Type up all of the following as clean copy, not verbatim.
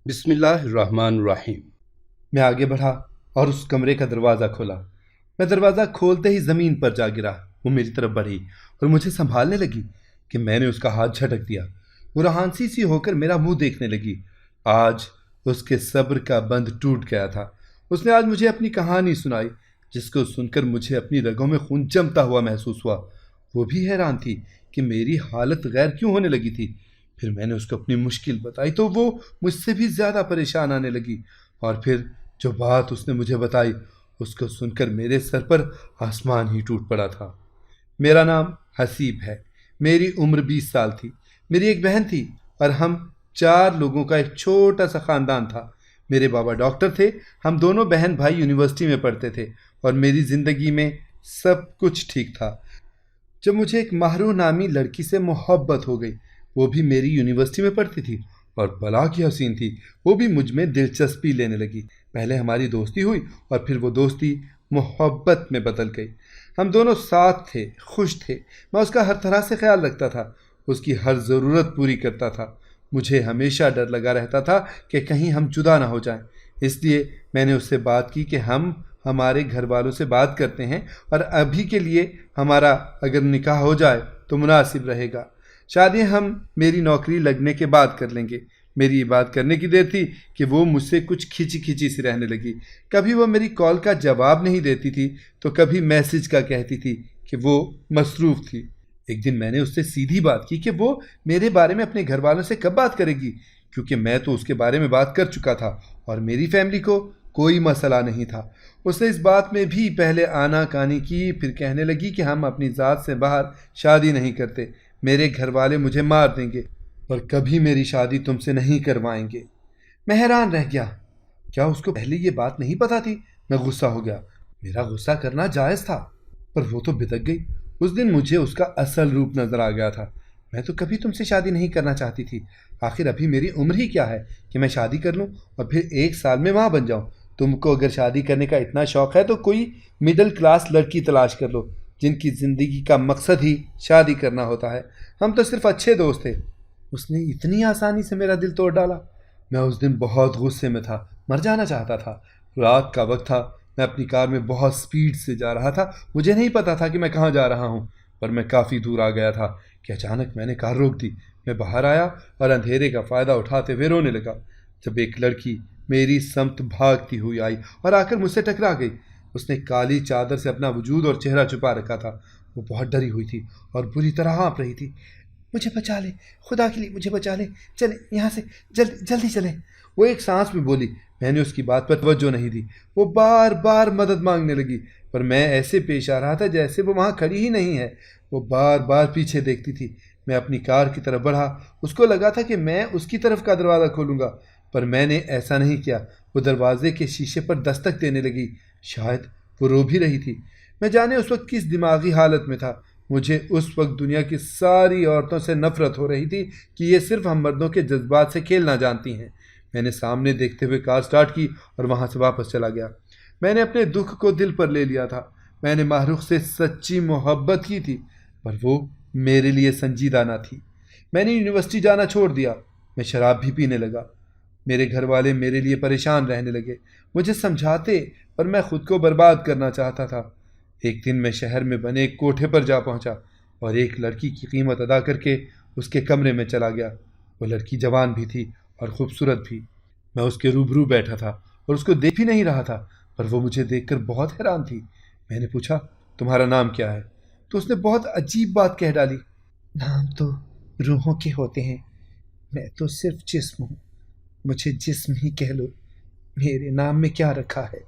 بسم اللہ الرحمن الرحیم۔ میں آگے بڑھا اور اس کمرے کا دروازہ کھولا۔ میں دروازہ کھولتے ہی زمین پر جا گرا۔ وہ میری طرف بڑھی اور مجھے سنبھالنے لگی کہ میں نے اس کا ہاتھ جھٹک دیا۔ وہ رہانسی سی ہو کر میرا منہ دیکھنے لگی۔ آج اس کے صبر کا بند ٹوٹ گیا تھا۔ اس نے آج مجھے اپنی کہانی سنائی، جس کو سن کر مجھے اپنی رگوں میں خون جمتا ہوا محسوس ہوا۔ وہ بھی حیران تھی کہ میری حالت غیر کیوں ہونے لگی تھی۔ پھر میں نے اس کو اپنی مشکل بتائی تو وہ مجھ سے بھی زیادہ پریشان آنے لگی، اور پھر جو بات اس نے مجھے بتائی اس کو سن کر میرے سر پر آسمان ہی ٹوٹ پڑا تھا۔ میرا نام حسیب ہے۔ میری عمر 20 سال تھی۔ میری ایک بہن تھی اور ہم 4 لوگوں کا ایک چھوٹا سا خاندان تھا۔ میرے بابا ڈاکٹر تھے۔ ہم دونوں بہن بھائی یونیورسٹی میں پڑھتے تھے اور میری زندگی میں سب کچھ ٹھیک تھا جب مجھے ایک ماہرو نامی لڑکی سے محبت ہو گئی۔ وہ بھی میری یونیورسٹی میں پڑھتی تھی اور بلا کی حسین تھی۔ وہ بھی مجھ میں دلچسپی لینے لگی۔ پہلے ہماری دوستی ہوئی اور پھر وہ دوستی محبت میں بدل گئی۔ ہم دونوں ساتھ تھے، خوش تھے۔ میں اس کا ہر طرح سے خیال رکھتا تھا، اس کی ہر ضرورت پوری کرتا تھا۔ مجھے ہمیشہ ڈر لگا رہتا تھا کہ کہیں ہم جدا نہ ہو جائیں۔ اس لیے میں نے اس سے بات کی کہ ہم ہمارے گھر والوں سے بات کرتے ہیں اور ابھی کے لیے ہمارا اگر نکاح ہو جائے تو مناسب رہے گا۔ شادی ہم میری نوکری لگنے کے بعد کر لیں گے۔ میری یہ بات کرنے کی دیر تھی کہ وہ مجھ سے کچھ کھچی کھچی سی رہنے لگی۔ کبھی وہ میری کال کا جواب نہیں دیتی تھی تو کبھی میسج کا کہتی تھی کہ وہ مصروف تھی۔ ایک دن میں نے اس سے سیدھی بات کی کہ وہ میرے بارے میں اپنے گھر والوں سے کب بات کرے گی، کیونکہ میں تو اس کے بارے میں بات کر چکا تھا اور میری فیملی کو کوئی مسئلہ نہیں تھا۔ اس نے اس بات میں بھی پہلے آنا کانی کی، پھر کہنے لگی کہ ہم اپنی ذات سے باہر شادی نہیں کرتے، میرے گھر والے مجھے مار دیں گے اور کبھی میری شادی تم سے نہیں کروائیں گے۔ میں حیران رہ گیا۔ کیا اس کو پہلے یہ بات نہیں پتا تھی؟ میں غصہ ہو گیا۔ میرا غصہ کرنا جائز تھا، پر وہ تو بھدک گئی۔ اس دن مجھے اس کا اصل روپ نظر آ گیا تھا۔ میں تو کبھی تم سے شادی نہیں کرنا چاہتی تھی۔ آخر ابھی میری عمر ہی کیا ہے کہ میں شادی کر لوں اور پھر 1 سال میں ماں بن جاؤں۔ تم کو اگر شادی کرنے کا اتنا شوق ہے تو کوئی مڈل کلاس لڑکی تلاش کر لو جن کی زندگی کا مقصد ہی شادی کرنا ہوتا ہے۔ ہم تو صرف اچھے دوست تھے۔ اس نے اتنی آسانی سے میرا دل توڑ ڈالا۔ میں اس دن بہت غصے میں تھا، مر جانا چاہتا تھا۔ رات کا وقت تھا۔ میں اپنی کار میں بہت سپیڈ سے جا رہا تھا۔ مجھے نہیں پتا تھا کہ میں کہاں جا رہا ہوں، پر میں کافی دور آ گیا تھا کہ اچانک میں نے کار روک دی۔ میں باہر آیا اور اندھیرے کا فائدہ اٹھاتے ہوئے رونے لگا جب ایک لڑکی میری سمت بھاگتی ہوئی آئی اور آ کر مجھ سے ٹکرا گئی۔ اس نے کالی چادر سے اپنا وجود اور چہرہ چھپا رکھا تھا۔ وہ بہت ڈری ہوئی تھی اور بری طرح ہانپ رہی تھی۔ مجھے بچا لے، خدا کے لیے مجھے بچا لے، چلے یہاں سے، جلدی چلے، وہ ایک سانس میں بولی۔ میں نے اس کی بات پر توجہ نہیں دی۔ وہ بار بار مدد مانگنے لگی، پر میں ایسے پیش آ رہا تھا جیسے وہ وہاں کھڑی ہی نہیں ہے۔ وہ بار بار پیچھے دیکھتی تھی۔ میں اپنی کار کی طرف بڑھا۔ اس کو لگا تھا کہ میں اس کی طرف کا دروازہ کھولوں گا، پر میں نے ایسا نہیں کیا۔ وہ دروازے کے شیشے پر دستک دینے لگی۔ شاید وہ رو بھی رہی تھی۔ میں جانے اس وقت کس دماغی حالت میں تھا۔ مجھے اس وقت دنیا کی ساری عورتوں سے نفرت ہو رہی تھی کہ یہ صرف ہم مردوں کے جذبات سے کھیلنا جانتی ہیں۔ میں نے سامنے دیکھتے ہوئے کار سٹارٹ کی اور وہاں سے واپس چلا گیا۔ میں نے اپنے دکھ کو دل پر لے لیا تھا۔ میں نے ماہرخ سے سچی محبت کی تھی، پر وہ میرے لیے سنجیدہ نہ تھی۔ میں نے یونیورسٹی جانا چھوڑ دیا۔ میں شراب بھی پینے لگا۔ میرے گھر والے میرے لیے پریشان رہنے لگے، مجھے سمجھاتے، پر میں خود کو برباد کرنا چاہتا تھا۔ ایک دن میں شہر میں بنے ایک کوٹھے پر جا پہنچا اور ایک لڑکی کی قیمت ادا کر کے اس کے کمرے میں چلا گیا۔ وہ لڑکی جوان بھی تھی اور خوبصورت بھی۔ میں اس کے روبرو بیٹھا تھا اور اس کو دیکھ بھی نہیں رہا تھا، پر وہ مجھے دیکھ کر بہت حیران تھی۔ میں نے پوچھا، تمہارا نام کیا ہے؟ تو اس نے بہت عجیب بات کہہ ڈالی، نام تو روحوں کے ہوتے ہیں، میں تو صرف جسم ہوں، مجھے جسم ہی کہہ لو، میرے نام میں کیا رکھا ہے۔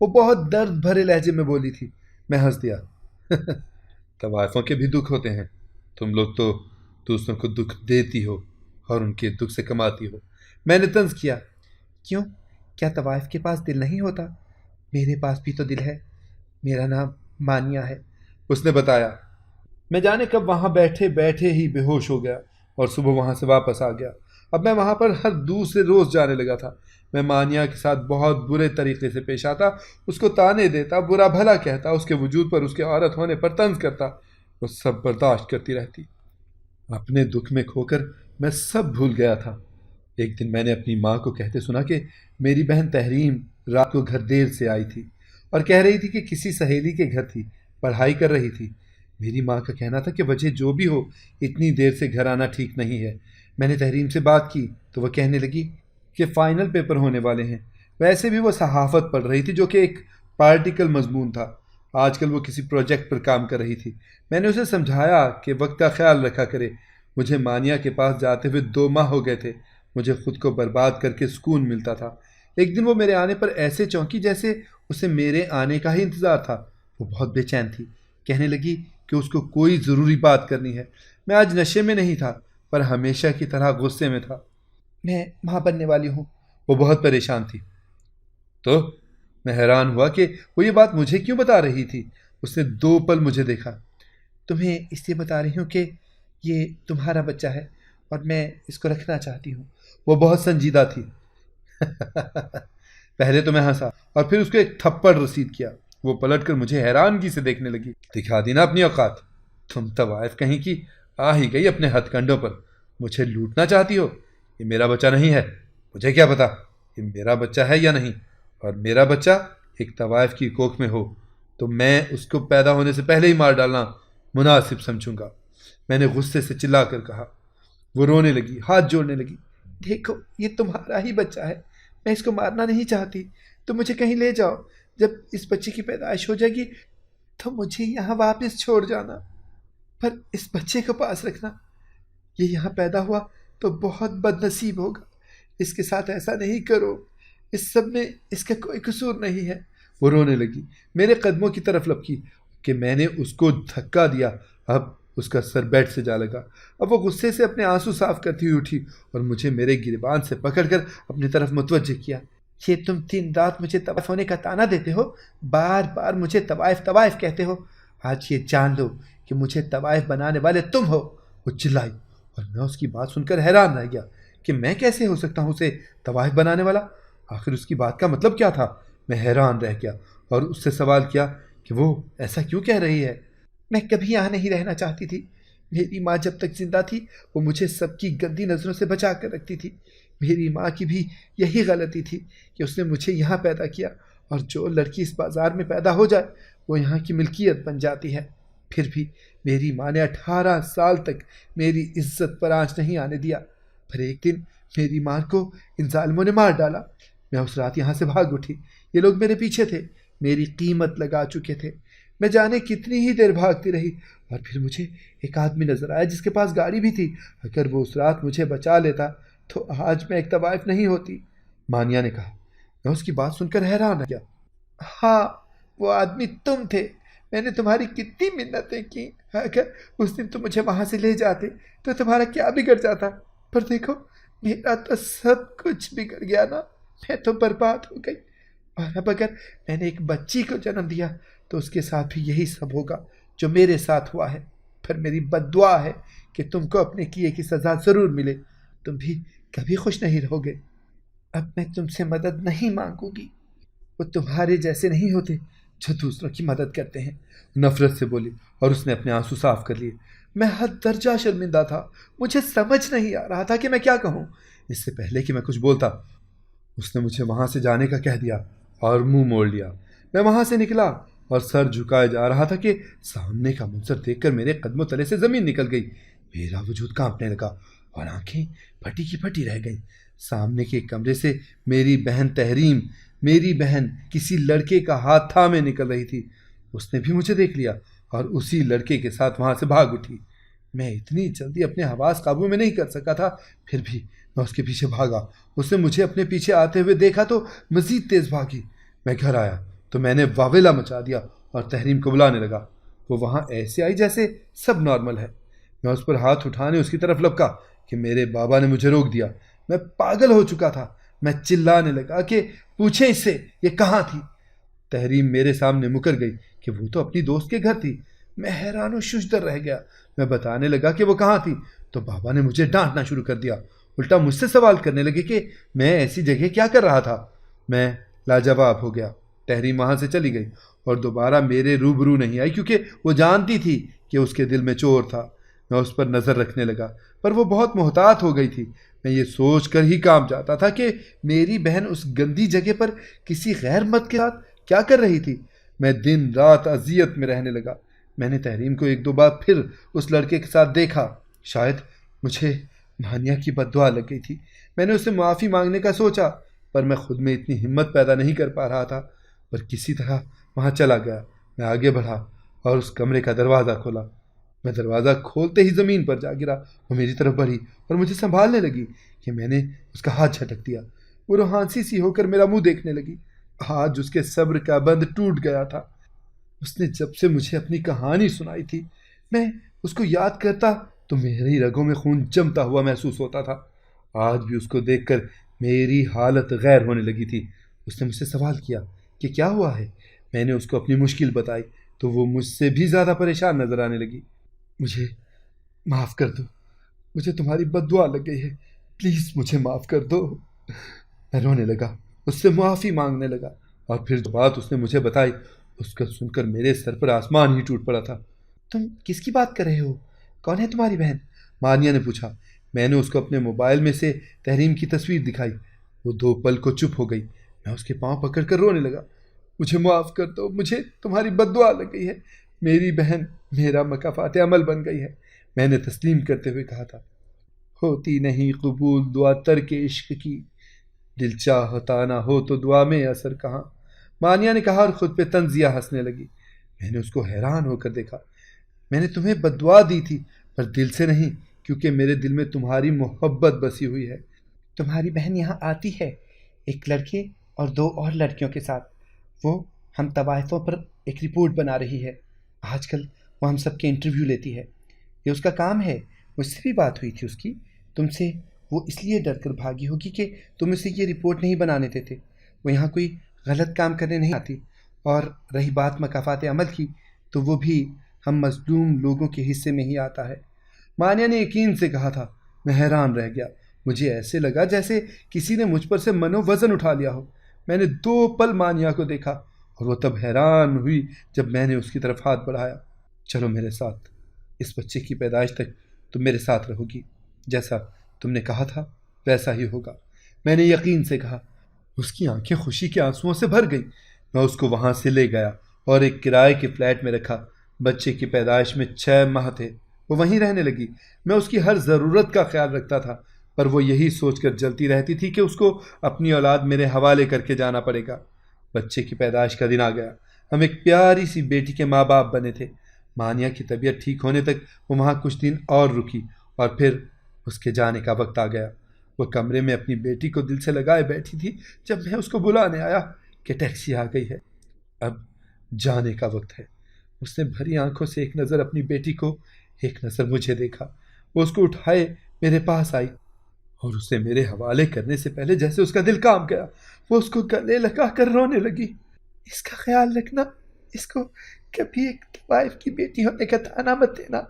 وہ بہت درد بھرے لہجے میں بولی تھی۔ میں ہنس دیا۔ طوائفوں کے بھی دکھ ہوتے ہیں، تم لوگ تو دوسروں کو دکھ دیتی ہو اور ان کے دکھ سے کماتی ہو۔ میں نے طنز کیا، کیوں، کیا طوائف کے پاس دل نہیں ہوتا؟ میرے پاس بھی تو دل ہے، میرا نام مانیہ ہے، اس نے بتایا۔ میں جانے کب وہاں بیٹھے بیٹھے ہی بے ہوش ہو گیا اور صبح وہاں سے واپس آ گیا۔ اب میں وہاں پر ہر دوسرے روز جانے لگا تھا۔ میں مانیہ کے ساتھ بہت برے طریقے سے پیش آتا، اس کو تانے دیتا، برا بھلا کہتا، اس کے وجود پر، اس کے عورت ہونے پر طنز کرتا۔ وہ سب برداشت کرتی رہتی۔ اپنے دکھ میں کھو کر میں سب بھول گیا تھا۔ ایک دن میں نے اپنی ماں کو کہتے سنا کہ میری بہن تحریم رات کو گھر دیر سے آئی تھی اور کہہ رہی تھی کہ کسی سہیلی کے گھر تھی، پڑھائی کر رہی تھی۔ میری ماں کا کہنا تھا کہ وجہ جو بھی ہو اتنی دیر سے گھر آنا ٹھیک نہیں ہے۔ میں نے تحریم سے بات کی تو وہ کہنے لگی کہ فائنل پیپر ہونے والے ہیں۔ ویسے بھی وہ صحافت پڑھ رہی تھی جو کہ ایک پارٹیکل مضمون تھا۔ آج کل وہ کسی پروجیکٹ پر کام کر رہی تھی۔ میں نے اسے سمجھایا کہ وقت کا خیال رکھا کرے۔ مجھے مانیہ کے پاس جاتے ہوئے 2 ماہ ہو گئے تھے۔ مجھے خود کو برباد کر کے سکون ملتا تھا۔ ایک دن وہ میرے آنے پر ایسے چونکی جیسے اسے میرے آنے کا ہی انتظار تھا۔ وہ بہت بے چین تھی۔ کہنے لگی کہ اس کو کوئی ضروری بات کرنی ہے۔ میں آج نشے میں نہیں تھا پر ہمیشہ کی طرح غصے میں تھا۔ میں ماں بننے والی ہوں۔ وہ بہت پریشان تھی۔ تو میں حیران ہوا کہ وہ یہ بات مجھے کیوں بتا رہی تھی۔ اس نے 2 پل مجھے دیکھا۔ تمہیں اس لیے بتا رہی ہوں کہ یہ تمہارا بچہ ہے اور میں اس کو رکھنا چاہتی ہوں۔ وہ بہت سنجیدہ تھی۔ پہلے تو میں ہنسا اور پھر اس کو ایک تھپڑ رسید کیا۔ وہ پلٹ کر مجھے حیرانگی سے دیکھنے لگی۔ دکھا دی نا اپنی اوقات۔ تم طوائف کہیں کی آ ہی گئی اپنے ہتھ کنڈوں پر۔ مجھے لوٹنا چاہتی ہو؟ یہ میرا بچہ نہیں ہے۔ مجھے کیا پتا یہ میرا بچہ ہے یا نہیں، اور میرا بچہ ایک طوائف کی کوکھ میں ہو تو میں اس کو پیدا ہونے سے پہلے ہی مار ڈالنا مناسب سمجھوں گا۔ میں نے غصے سے چلا کر کہا۔ وہ رونے لگی، ہاتھ جوڑنے لگی۔ دیکھو یہ تمہارا ہی بچہ ہے، میں اس کو مارنا نہیں چاہتی۔ تم مجھے کہیں لے جاؤ، جب اس بچے کی پیدائش ہو جائے گی تو مجھے یہاں واپس چھوڑ جانا، پر اس بچے کو پاس رکھنا۔ یہ یہاں پیدا ہوا تو بہت بد نصیب ہوگا۔ اس کے ساتھ ایسا نہیں کرو، اس سب میں اس کا کوئی قصور نہیں ہے۔ وہ رونے لگی، میرے قدموں کی طرف لپکی کہ میں نے اس کو دھکا دیا۔ اب اس کا سر بیڈ سے جا لگا۔ اب وہ غصے سے اپنے آنسو صاف کرتی ہوئی اٹھی اور مجھے میرے گریبان سے پکڑ کر اپنی طرف متوجہ کیا۔ یہ تم 3 رات مجھے طوائف ہونے کا تانا دیتے ہو، بار بار مجھے طوائف طوائف کہتے ہو۔ آج یہ جان لو کہ مجھے طوائف بنانے والے تم ہو۔ وہ چلائی اور میں اس کی بات سن کر حیران رہ گیا کہ میں کیسے ہو سکتا ہوں اسے طوائف بنانے والا۔ آخر اس کی بات کا مطلب کیا تھا؟ میں حیران رہ گیا اور اس سے سوال کیا کہ وہ ایسا کیوں کہہ رہی ہے۔ میں کبھی یہاں نہیں رہنا چاہتی تھی۔ میری ماں جب تک زندہ تھی وہ مجھے سب کی گندی نظروں سے بچا کر رکھتی تھی۔ میری ماں کی بھی یہی غلطی تھی کہ اس نے مجھے یہاں پیدا کیا، اور جو لڑکی اس بازار میں پیدا ہو جائے وہ یہاں کی ملکیت بن جاتی ہے۔ پھر بھی میری ماں نے 18 سال تک میری عزت پر آنچ نہیں آنے دیا، پھر ایک دن میری ماں کو ان ظالموں نے مار ڈالا۔ میں اس رات یہاں سے بھاگ اٹھی۔ یہ لوگ میرے پیچھے تھے، میری قیمت لگا چکے تھے۔ میں جانے کتنی ہی دیر بھاگتی رہی اور پھر مجھے ایک آدمی نظر آیا جس کے پاس گاڑی بھی تھی۔ اگر وہ اس رات مجھے بچا لیتا تو آج میں ایک طوائف نہیں ہوتی۔ مانیہ نے کہا۔ میں اس کی بات سن کر حیران رہ گیا۔ ہاں وہ آدمی تم تھے۔ میں نے تمہاری کتنی منتیں کی، اگر اس دن تم مجھے وہاں سے لے جاتے تو تمہارا کیا بگڑ جاتا۔ پر دیکھو میرا تو سب کچھ بگڑ گیا نا، میں تو برباد ہو گئی۔ اور اب اگر میں نے ایک بچی کو جنم دیا تو اس کے ساتھ بھی یہی سب ہوگا جو میرے ساتھ ہوا ہے۔ پھر میری بد دعا ہے کہ تم کو اپنے کیے کی سزا ضرور ملے، تم بھی کبھی خوش نہیں رہو گے۔ اب میں تم سے مدد نہیں مانگوں گی، وہ تمہارے جیسے نہیں ہوتے جو دوسروں کی مدد کرتے ہیں۔ نفرت سے بولی اور اس نے اپنے آنسو صاف کر لیے۔ میں حد درجہ شرمندہ تھا، مجھے سمجھ نہیں آ رہا تھا کہ میں کیا کہوں۔ اس سے پہلے کہ میں کچھ بولتا اس نے مجھے وہاں سے جانے کا کہہ دیا اور منہ موڑ لیا۔ میں وہاں سے نکلا اور سر جھکائے جا رہا تھا کہ سامنے کا منظر دیکھ کر میرے قدموں تلے سے زمین نکل گئی۔ میرا وجود کانپنے لگا اور آنکھیں پھٹی کی پھٹی رہ گئیں۔ سامنے کے کمرے سے میری بہن تحریم، میری بہن کسی لڑکے کا ہاتھ تھامے نکل رہی تھی۔ اس نے بھی مجھے دیکھ لیا اور اسی لڑکے کے ساتھ وہاں سے بھاگ اٹھی۔ میں اتنی جلدی اپنے حواس قابو میں نہیں کر سکا تھا، پھر بھی میں اس کے پیچھے بھاگا۔ اس نے مجھے اپنے پیچھے آتے ہوئے دیکھا تو مزید تیز بھاگی۔ میں گھر آیا تو میں نے واویلا مچا دیا اور تحریم کو بلانے لگا۔ وہ وہاں ایسے آئی جیسے سب نارمل ہے۔ میں اس پر ہاتھ اٹھانے اس کی طرف لپکا کہ میرے بابا نے مجھے روک دیا۔ میں پاگل ہو چکا تھا۔ میں چلانے لگا کہ پوچھیں اس سے یہ کہاں تھی۔ تحریم میرے سامنے مکر گئی کہ وہ تو اپنی دوست کے گھر تھی۔ میں حیران و ششدر رہ گیا۔ میں بتانے لگا کہ وہ کہاں تھی تو بابا نے مجھے ڈانٹنا شروع کر دیا، الٹا مجھ سے سوال کرنے لگے کہ میں ایسی جگہ کیا کر رہا تھا۔ میں لاجواب ہو گیا۔ تحریم وہاں سے چلی گئی اور دوبارہ میرے روبرو نہیں آئی کیونکہ وہ جانتی تھی کہ اس کے دل میں چور تھا۔ میں اس پر نظر رکھنے لگا پر وہ بہت محتاط ہو گئی تھی۔ میں یہ سوچ کر ہی کام جاتا تھا کہ میری بہن اس گندی جگہ پر کسی غیر مرد کے ساتھ کیا کر رہی تھی۔ میں دن رات اذیت میں رہنے لگا۔ میں نے تحریم کو ایک دو بار پھر اس لڑکے کے ساتھ دیکھا۔ شاید مجھے مانیہ کی بد دعا لگ گئی تھی۔ میں نے اس سے معافی مانگنے کا سوچا، پر میں خود میں اتنی ہمت پیدا نہیں کر پا رہا تھا، پر کسی طرح وہاں چلا گیا۔ میں آگے بڑھا اور اس کمرے کا دروازہ کھولا۔ میں دروازہ کھولتے ہی زمین پر جا گرا۔ وہ میری طرف بڑھی اور مجھے سنبھالنے لگی کہ میں نے اس کا ہاتھ جھٹک دیا۔ وہ روحانسی سی ہو کر میرا منہ دیکھنے لگی۔ آج اس کے صبر کا بند ٹوٹ گیا تھا۔ اس نے جب سے مجھے اپنی کہانی سنائی تھی، میں اس کو یاد کرتا تو میری رگوں میں خون جمتا ہوا محسوس ہوتا تھا۔ آج بھی اس کو دیکھ کر میری حالت غیر ہونے لگی تھی۔ اس نے مجھ سے سوال کیا کہ کیا ہوا ہے۔ میں نے اس کو اپنی مشکل بتائی تو وہ مجھ سے بھی زیادہ پریشان نظر آنے لگی۔ مجھے معاف کر دو، مجھے تمہاری بد دعا لگ گئی ہے، پلیز مجھے معاف کر دو۔ میں رونے لگا، اس سے معافی مانگنے لگا، اور پھر جو بات اس نے مجھے بتائی اس کو سن کر میرے سر پر آسمان ہی ٹوٹ پڑا تھا۔ تم کس کی بات کر رہے ہو؟ کون ہے تمہاری بہن؟ مانیہ نے پوچھا۔ میں نے اس کو اپنے موبائل میں سے تحریم کی تصویر دکھائی۔ وہ 2 پل کو چپ ہو گئی۔ میں اس کے پاؤں پکڑ کر رونے لگا۔ مجھے معاف کر دو، مجھے تمہاری بد دعا لگ گئی ہے، میری بہن میرا مکافات عمل بن گئی ہے۔ میں نے تسلیم کرتے ہوئے کہا تھا، ہوتی نہیں قبول دعا ترک عشق کی، دل چاہتا نہ ہو تو دعا میں اثر کہاں۔ مانیہ نے کہا اور خود پہ طنزیہ ہنسنے لگی۔ میں نے اس کو حیران ہو کر دیکھا۔ میں نے تمہیں بد دعا دی تھی، پر دل سے نہیں، کیونکہ میرے دل میں تمہاری محبت بسی ہوئی ہے۔ تمہاری بہن یہاں آتی ہے ایک لڑکے اور 2 اور لڑکیوں کے ساتھ۔ وہ ہم طوائفوں پر ایک رپورٹ بنا رہی ہے۔ آج کل وہ ہم سب کے انٹرویو لیتی ہے، یہ اس کا کام ہے۔ مجھ سے بھی بات ہوئی تھی اس کی، تم سے وہ اس لیے ڈر کر بھاگی ہوگی کہ تم اسے یہ رپورٹ نہیں بنانے دیتے۔ وہ یہاں کوئی غلط کام کرنے نہیں آتی۔ اور رہی بات مکافات عمل کی، تو وہ بھی ہم مظلوم لوگوں کے حصے میں ہی آتا ہے۔ مانیہ نے یقین سے کہا تھا۔ میں حیران رہ گیا۔ مجھے ایسے لگا جیسے کسی نے مجھ پر سے منو وزن اٹھا لیا ہو۔ میں نے 2 پل مانیہ کو دیکھا، اور وہ تب حیران ہوئی جب میں نے اس کی طرف ہاتھ بڑھایا۔ چلو میرے ساتھ، اس بچے کی پیدائش تک تم میرے ساتھ رہو گی، جیسا تم نے کہا تھا ویسا ہی ہوگا۔ میں نے یقین سے کہا۔ اس کی آنکھیں خوشی کے آنسوؤں سے بھر گئیں۔ میں اس کو وہاں سے لے گیا اور ایک کرائے کے فلیٹ میں رکھا۔ بچے کی پیدائش میں 6 ماہ تھے۔ وہ وہیں رہنے لگی۔ میں اس کی ہر ضرورت کا خیال رکھتا تھا، پر وہ یہی سوچ کر جلتی رہتی تھی کہ اس کو اپنی اولاد میرے حوالے کر کے جانا پڑے گا۔ بچے کی پیدائش کا دن آ گیا۔ ہم ایک پیاری سی بیٹی کے ماں باپ بنے تھے۔ مانیہ کی طبیعت ٹھیک ہونے تک وہ وہاں کچھ دن اور رکی، اور پھر اس کے جانے کا وقت آ گیا۔ وہ کمرے میں اپنی بیٹی کو دل سے لگائے بیٹھی تھی جب میں اس کو بلانے آیا کہ ٹیکسی آ گئی ہے، اب جانے کا وقت ہے۔ اس نے بھری آنکھوں سے ایک نظر اپنی بیٹی کو، ایک نظر مجھے دیکھا۔ وہ اس کو اٹھائے میرے پاس آئی، اور اسے میرے حوالے کرنے سے پہلے جیسے اس کا دل کانپ گیا۔ وہ اس کو گلے لگا کر رونے لگی۔ اس کا خیال رکھنا، اس کو کبھی ایک طوائف کی بیٹی ہونے کا طعنہ مت دینا۔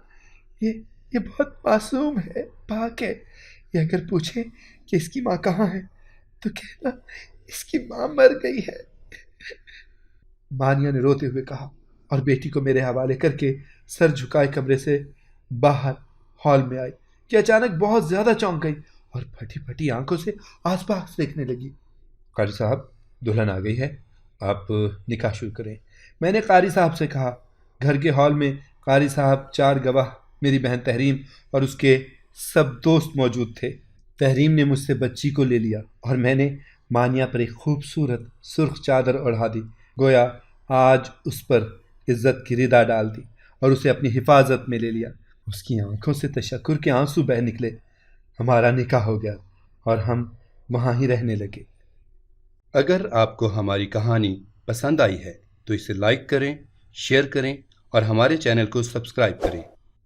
یہ بہت معصوم ہے، پاک ہے۔ یہ اگر پوچھے کہ اس کی ماں کہاں ہے تو کہنا اس کی ماں مر گئی ہے۔ مانیہ نے روتے ہوئے کہا، اور بیٹی کو میرے حوالے کر کے سر جھکائے کمرے سے باہر ہال میں آئی کہ اچانک بہت زیادہ چونک گئی اور پھٹی پھٹی آنکھوں سے آس پاس دیکھنے لگی۔ قاری صاحب، دلہن آ گئی ہے، آپ نکاح شروع کریں۔ میں نے قاری صاحب سے کہا۔ گھر کے ہال میں قاری صاحب، 4 گواہ، میری بہن تحریم اور اس کے سب دوست موجود تھے۔ تحریم نے مجھ سے بچی کو لے لیا، اور میں نے مانیہ پر ایک خوبصورت سرخ چادر اڑھا دی، گویا آج اس پر عزت کی ردا ڈال دی اور اسے اپنی حفاظت میں لے لیا۔ اس کی آنکھوں سے تشکر کے آنسو بہہ نکلے۔ ہمارا نکاح ہو گیا اور ہم وہاں ہی رہنے لگے۔ اگر آپ کو ہماری کہانی پسند آئی ہے تو اسے لائک کریں، شیئر کریں اور ہمارے چینل کو سبسکرائب کریں۔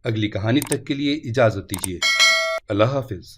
اگلی کہانی تک کے لیے اجازت دیجیے۔ اللہ حافظ۔